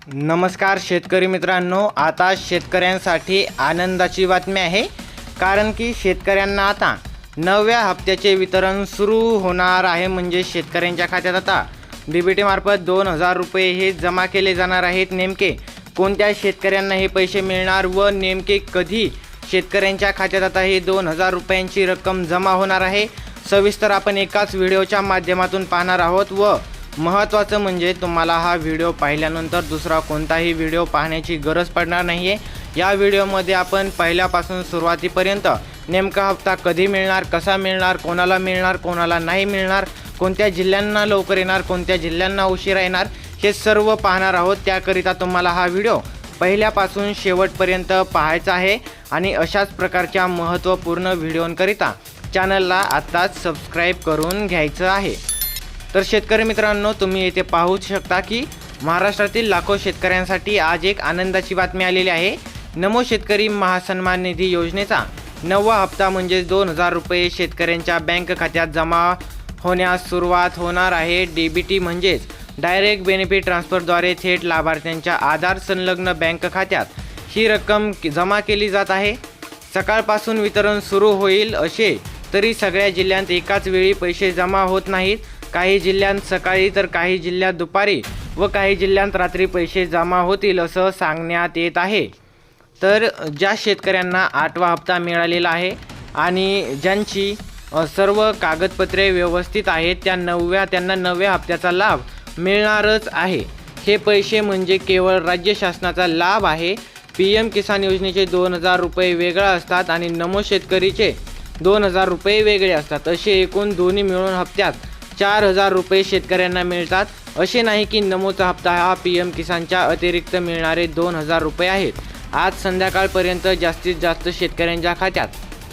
नमस्कार शेतकरी मित्रांनो, आता शेतकऱ्यांसाठी आनंदाची बातमी आहे. कारण की शेतकऱ्यांना आता 9व्या हप्त्याचे वितरण सुरू होणार आहे. म्हणजे शेतकऱ्यांच्या खात्यात आता DBT मार्फत 2000 रुपये हे जमा केले जाणार आहेत. नेमके कोणत्या शेतकऱ्यांना हे पैसे मिळणार व नेमके कधी शेतकऱ्यांच्या खात्यात आता हे 2000 रुपयांची रक्कम जमा होणार आहे, सविस्तर आपण एकाच व्हिडिओच्या माध्यमातून पाहणार आहोत. व महत्त्वाचं म्हणजे तुम्हाला हा व्हिडिओ पाहिल्यानंतर दुसरा कोणताही व्हिडिओ पाहण्याची गरज पडणार नाही आहे. या व्हिडिओमध्ये आपण पहिल्यापासून सुरुवातीपर्यंत नेमका हप्ता कधी मिळणार, कसा मिळणार, कोणाला मिळणार, कोणाला नाही मिळणार, कोणत्या जिल्ह्यांना लवकर येणार, कोणत्या जिल्ह्यांना उशिरा येणार, हे सर्व पाहणार आहोत. त्याकरिता तुम्हाला हा व्हिडिओ पहिल्यापासून शेवटपर्यंत पाहायचा आहे. आणि अशाच प्रकारच्या महत्त्वपूर्ण व्हिडिओंकरिता चॅनलला आत्ताच सबस्क्राईब करून घ्यायचं आहे. तर शेतकरी मित्रांनो, तुम्ही येथे पाहू शकता की महाराष्ट्रातील लाखो शेतकऱ्यांसाठी आज एक आनंदाची बातमी आलेली आहे. नमो शेतकरी महासन्मान निधी योजनेचा 9वा हप्ता म्हणजे 2000 रुपये शेतकऱ्यांच्या बँक खात्यात जमा होण्यास सुरुवात होणार आहे. DBT म्हणजेच डायरेक्ट बेनिफिट ट्रान्सफरद्वारे थेट लाभार्थ्यांच्या आधार संलग्न बँक खात्यात ही रक्कम जमा केली जात आहे. सकाळपासून वितरण सुरू होईल असे तरी सगळ्या जिल्ह्यांत एकाच वेळी पैसे जमा होत नाहीत. काही जिल्ह्यांत सकाळी तर काही जिल्ह्यात दुपारी व काही जिल्ह्यांत रात्री पैसे जमा होतील असं सांगण्यात येत आहे. तर ज्या शेतकऱ्यांना 8वा हप्ता मिळालेला आहे आणि ज्यांची सर्व कागदपत्रे व्यवस्थित आहेत त्यांना 9व्या हप्त्याचा लाभ मिळणारच आहे. हे पैसे म्हणजे केवळ राज्य शासनाचा लाभ आहे. PM किसान योजनेचे 2000 रुपये वेगळा असतात आणि नमो शेतकरीचे 2000 रुपये वेगळे असतात. असे एकूण दोन्ही मिळून हप्त्यात 4000 रुपये शेतकऱ्यांना मिळतात. असे नाही की नमोचा हप्ता हा PM किसानच्या अतिरिक्त मिळणारे 2000 रुपये आहेत. आज संध्याकाळपर्यंत जास्तीत जास्त शेतकऱ्यांच्या खात्यात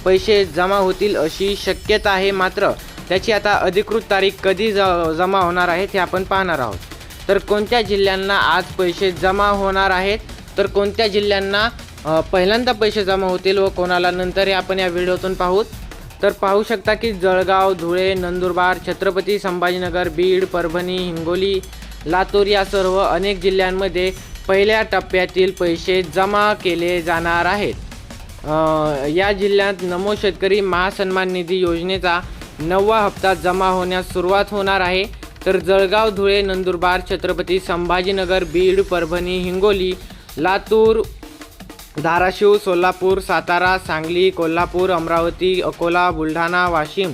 पैसे जमा होतील अशी शक्यता आहे. मात्र त्याची आता अधिकृत तारीख कधी जमा होणार आहे हे आपण पाहणार आहोत. तर कोणत्या जिल्ह्यांना आज पैसे जमा होणार आहेत, तर कोणत्या जिल्ह्यांना पहिल्यांदा पैसे जमा होतील व कोणाला नंतर हे आपण या व्हिडिओतून पाहूत. तर पाहू शकता की जळगाव, धुळे, नंदुरबार, छत्रपती संभाजीनगर, बीड, परभणी, हिंगोली, लातूर या सर्व अनेक जिल्ह्यांमध्ये पहिल्या टप्प्यातील पैसे जमा केले जाणार आहेत. या जिल्ह्यात नमो शेतकरी महासन्मान निधी योजनेचा 9वा हप्ता जमा होण्यास सुरुवात होणार आहे. तर जळगाव, धुळे, नंदुरबार, छत्रपती संभाजीनगर, बीड, परभणी, हिंगोली, लातूर, धाराशिव, सोलापूर, सातारा, सांगली, कोल्हापूर, अमरावती, अकोला, बुलढाणा, वाशिम,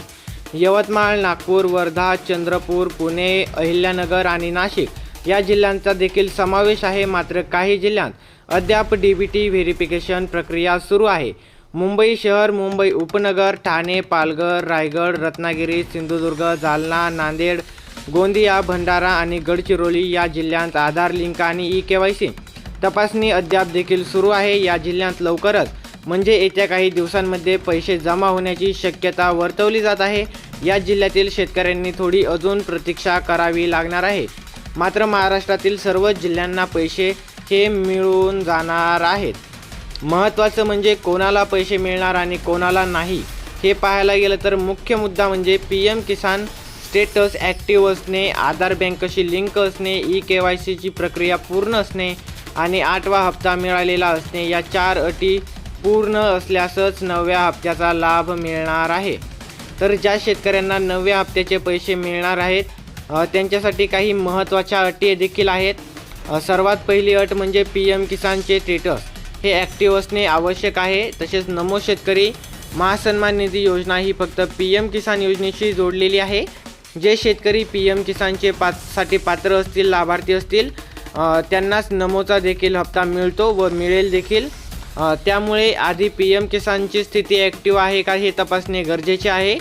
यवतमाळ, नागपूर, वर्धा, चंद्रपूर, पुणे, अहिल्यानगर आणि नाशिक या जिल्ह्यांचा देखील समावेश आहे. मात्र काही जिल्ह्यांत अद्याप DBT व्हेरिफिकेशन प्रक्रिया सुरू आहे. मुंबई शहर, मुंबई उपनगर, ठाणे, पालघर, रायगड, रत्नागिरी, सिंधुदुर्ग, जालना, नांदेड, गोंदिया, भंडारा आणि गडचिरोली या जिल्ह्यांत आधार लिंक आणि eKYC तपासणी अद्याप देखील सुरू आहे. या जिल्ह्यात लवकरच म्हणजे येत्या काही दिवसांमध्ये पैसे जमा होण्याची शक्यता वर्तवली जात आहे. या जिल्ह्यातील शेतकऱ्यांनी थोडी अजून प्रतीक्षा करावी लागणार आहे. मात्र महाराष्ट्रातील सर्वच जिल्ह्यांना पैसे हे मिळून जाणार आहेत. महत्त्वाचं म्हणजे कोणाला पैसे मिळणार आणि कोणाला नाही हे पाहायला गेलं तर मुख्य मुद्दा म्हणजे PM किसान स्टेटस ॲक्टिव्ह असणे, आधार बँकेशी लिंक असणे, eKYCची प्रक्रिया पूर्ण असणे आणि 8वा हप्ता मिळालेला असणे या 4 अटी पूर्ण असल्यासच 9व्या हप्त्याचा लाभ मिळणार आहे. तर ज्या शेतकऱ्यांना 9व्या हप्त्याचे पैसे मिळणार आहेत त्यांच्यासाठी काही महत्त्वाच्या अटी देखील आहेत. सर्वात पहिली अट म्हणजे PM किसानचे स्टेटस हे ॲक्टिव्ह असणे आवश्यक आहे. तसेच नमो शेतकरी महासन्मान निधी योजना ही फक्त PM किसान योजनेशी जोडलेली आहे. जे शेतकरी PM किसानचे साठी पात्र असतील, लाभार्थी असतील त्यांनाच नमोचा देखील हप्ता मिळतो व मिळेल देखील. त्यामुळे आधी PM किसानची स्थिती ॲक्टिव्ह आहे का हे तपासणे गरजेचे आहे.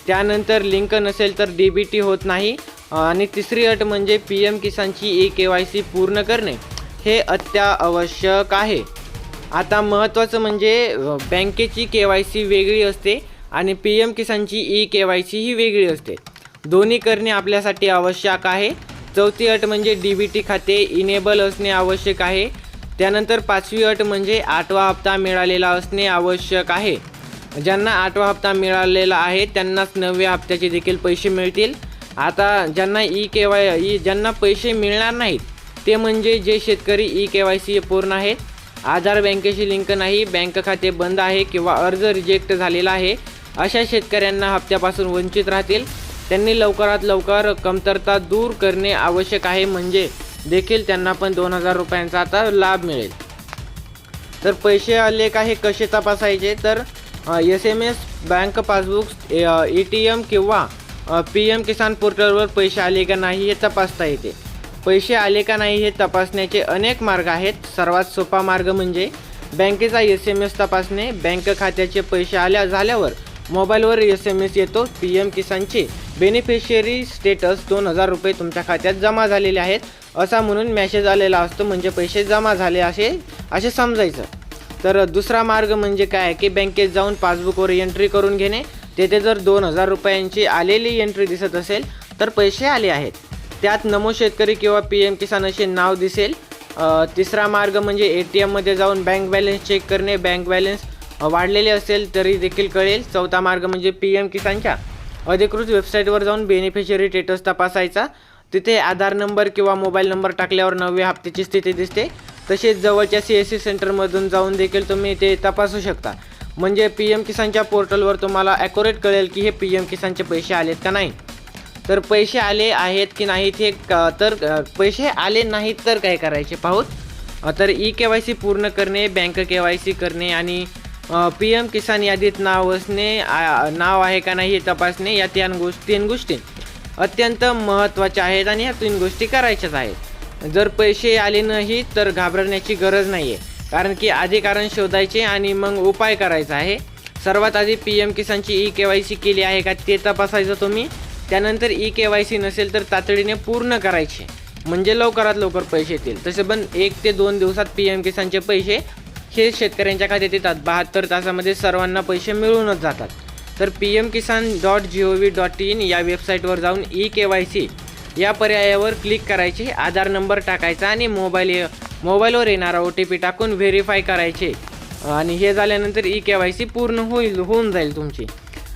त्यानंतर लिंक नसेल तर DBT होत नाही. आणि तिसरी अट म्हणजे PM किसानची eKYC पूर्ण करणे हे अत्यावश्यक आहे. आता महत्त्वाचं म्हणजे बँकेची KYC वेगळी असते आणि PM किसानची eKYC ही वेगळी असते. दोन्ही करणे आपल्यासाठी आवश्यक आहे. चौथी अट म्हणजे DBT खाते इनेबल असणे आवश्यक आहे. त्यानंतर 5वी अट म्हणजे 8वा हप्ता मिळालेला असणे आवश्यक आहे. ज्यांना 8वा हप्ता मिळालेला आहे त्यांनाच 9व्या हप्त्याचे देखील पैसे मिळतील. आता ज्यांना ज्यांना पैसे मिळणार नाहीत ते म्हणजे जे शेतकरी ई-KYC पूर्ण आहेत, आधार बँकेशी लिंक नाही, बँक खाते बंद आहे किंवा अर्ज रिजेक्ट झालेला आहे, अशा शेतकऱ्यांना हप्त्यापासून वंचित राहतील. त्यांनी लवकरात लवकर कमतरता दूर करणे आवश्यक आहे, म्हणजे देखील त्यांना पण 2000 रुपयांचा आता लाभ मिळेल. तर पैसे आले का हे कसे तपासायचे, तर SMS, बँक पासबुक, ATM किंवा PM किसान पोर्टलवर पैसे आले का नाही हे तपासता येते. पैसे आले का नाही हे तपासण्याचे अनेक मार्ग आहेत. सर्वात सोपा मार्ग म्हणजे बँकेचा SMS तपासणे. बँक खात्याचे पैसे झाल्यावर मोबाईलवर SMS येतो, PM किसानचे बेनिफिशियरी स्टेटस 2000 रुपये तुमच्या खात्यात जमा झालेले आहेत असा म्हणून मेसेज आलेला असतो, म्हणजे पैसे जमा झाले असे समजायचं. तर दुसरा मार्ग म्हणजे काय की बँकेत जाऊन पासबुकवर एंट्री करून घेणे. तेथे जर 2000 रुपयांची आलेली एंट्री दिसत असेल तर पैसे आले आहेत. त्यात नमो शेतकरी किंवा PM किसान असे नाव दिसेल. तिसरा मार्ग म्हणजे ATMमध्ये जाऊन बँक बॅलन्स चेक करणे. बँक बॅलन्स वाढलेले असेल तरी देखील कळेल. चौथा मार्ग म्हणजे PM किसानच्या अधिकृत वेबसाईटवर जाऊन बेनिफिशियरी स्टेटस तपासायचा. तिथे आधार नंबर किंवा मोबाईल नंबर टाकल्यावर 9व्या हप्त्याची स्थिती दिसते. तसेच जवळच्या CSC सेंटरमधून जाऊन देखील तुम्ही ते तपासू शकता, म्हणजे PM किसानच्या पोर्टलवर तुम्हाला ॲक्युरेट कळेल की हे PM किसानचे पैसे आलेत का नाही. तर पैसे आले आहेत की नाहीत हे तर पैसे आले नाहीत तर काय करायचे पाहूत. तर ई-KYC पूर्ण करणे, बँक KYC करणे आणि PM किसान यादीत नाव असणे, नाव आहे का नाही हे तपासणे, या तीन गोष्टी अत्यंत महत्त्वाच्या आहेत आणि ह्या 3 गोष्टी करायच्याच आहेत. जर पैसे आले नाही तर घाबरण्याची गरज नाही आहे, कारण की आधी कारण शोधायचे आणि मग उपाय करायचा आहे. सर्वात आधी PM किसानची ई-KYC केली आहे का ते तपासायचं तुम्ही. त्यानंतर ई-KYC नसेल तर तातडीने पूर्ण करायचे, म्हणजे लवकरात लवकर पैसे येतील. तसे पण 1 ते 2 दिवसात PM किसानचे पैसे हे शेतकऱ्यांच्या खात्यात येतात. 72 तासामध्ये सर्वांना पैसे मिळूनच जातात. तर pmkisan.gov.in या वेबसाईटवर जाऊन ई-KYC या पर्यायावर क्लिक करायचे, आधार नंबर टाकायचा आणि मोबाईलवर येणारा OTP टाकून व्हेरीफाय करायचे आणि हे झाल्यानंतर ई-KYC पूर्ण होऊन जाईल तुमची.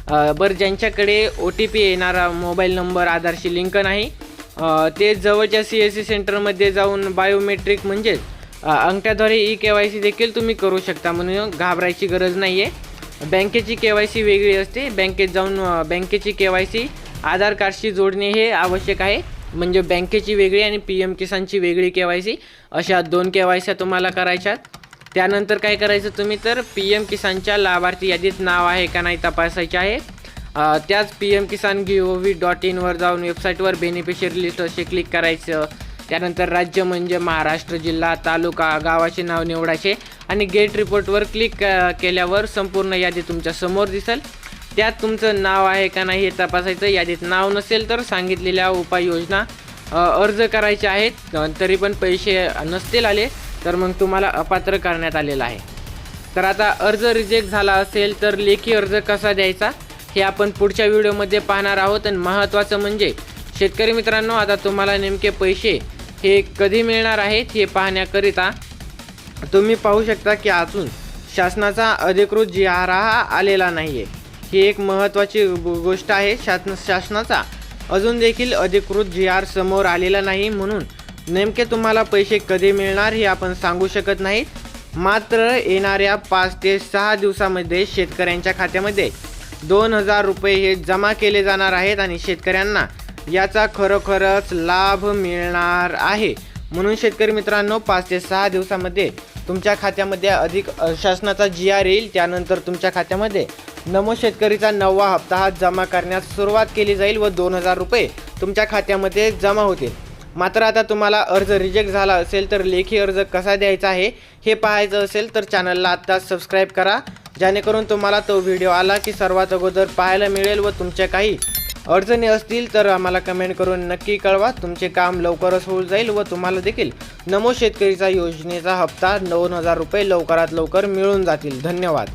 बरं, ज्यांच्याकडे OTP येणारा मोबाईल नंबर आधारशी लिंक नाही ते जवळच्या CSC सेंटरमध्ये जाऊन बायोमेट्रिक म्हणजेच अंगठ्याद्वारे ई-KYC देखील तुम्ही करू शकता, म्हणून घाबरायची गरज नाही आहे. बँकेची KYC वेगळी असते. बँकेत जाऊन बँकेची KYC आधार कार्डशी जोडणे हे आवश्यक आहे, म्हणजे बँकेची वेगळी आणि PM किसानची वेगळी KYC अशा 2 KYC तुम्हाला करायच्यात. त्यानंतर काय करायचं तुम्ही, तर PM किसानच्या लाभार्थी यादीत नाव आहे का नाही तपासायचे आहे. त्याच pmkisan.gov.in वर जाऊन वेबसाईटवर बेनिफिशियरी लिस्ट असे क्लिक करायचं. त्यानंतर राज्य म्हणजे महाराष्ट्र, जिल्हा, तालुका, गावाचे नाव निवडायचे आणि गेट रिपोर्टवर क्लिक केल्यावर संपूर्ण यादी तुमच्या समोर दिसेल. त्यात तुमचं नाव आहे का नाही हे तपासायचं. यादीत नाव नसेल तर सांगितलेल्या उपाययोजना अर्ज करायचे आहेत. तरी पण पैसे नसतील आले तर मग तुम्हाला अपात्र करण्यात आलेलं आहे. तर आता अर्ज रिजेक्ट झाला असेल तर लेखी अर्ज कसा द्यायचा हे आपण पुढच्या व्हिडिओमध्ये पाहणार आहोत. आणि महत्त्वाचं म्हणजे शेतकरी मित्रांनो, आता तुम्हाला नेमके पैसे हे कधी मिळणार आहेत हे पाहण्याकरिता तुम्ही पाहू शकता की अजून शासनाचा अधिकृत GR हा आलेला नाही आहे. ही एक महत्त्वाची गोष्ट आहे. शासनाचा अजून देखील अधिकृत GR समोर आलेला नाही, म्हणून नेमके तुम्हाला पैसे कधी मिळणार हे आपण सांगू शकत नाहीत. मात्र येणाऱ्या 5 ते 6 दिवसामध्ये शेतकऱ्यांच्या खात्यामध्ये 2000 रुपये हे जमा केले जाणार आहेत आणि शेतकऱ्यांना याचा खरोखरच लाभ मिळणार आहे. म्हणून शेतकरी मित्रांनो, 5 ते 6 दिवसामध्ये तुमच्या खात्यामध्ये अधिक शासनाचा GR येईल. त्यानंतर तुमच्या खात्यामध्ये नमो शेतकरीचा 9वा हप्ता हा जमा करण्यास सुरुवात केली जाईल व 2000 रुपये तुमच्या खात्यामध्ये जमा होतील. मात्र आता तुम्हाला अर्ज रिजेक्ट झाला असेल तर लेखी अर्ज कसा द्यायचा आहे हे पाहायचं असेल तर चॅनलला आत्ताच सबस्क्राईब करा, जेणेकरून तुम्हाला तो व्हिडिओ आला की सर्वात अगोदर पाहायला मिळेल. व तुमच्या काही अडचणी असतील तर आम्हाला कमेंट करून नक्की कळवा. तुमचे काम लवकरच होऊन जाईल व तुम्हाला देखील नमो शेतकरीचा योजनेचा हप्ता 2000 रुपये लवकरात लवकर मिळून जातील. धन्यवाद.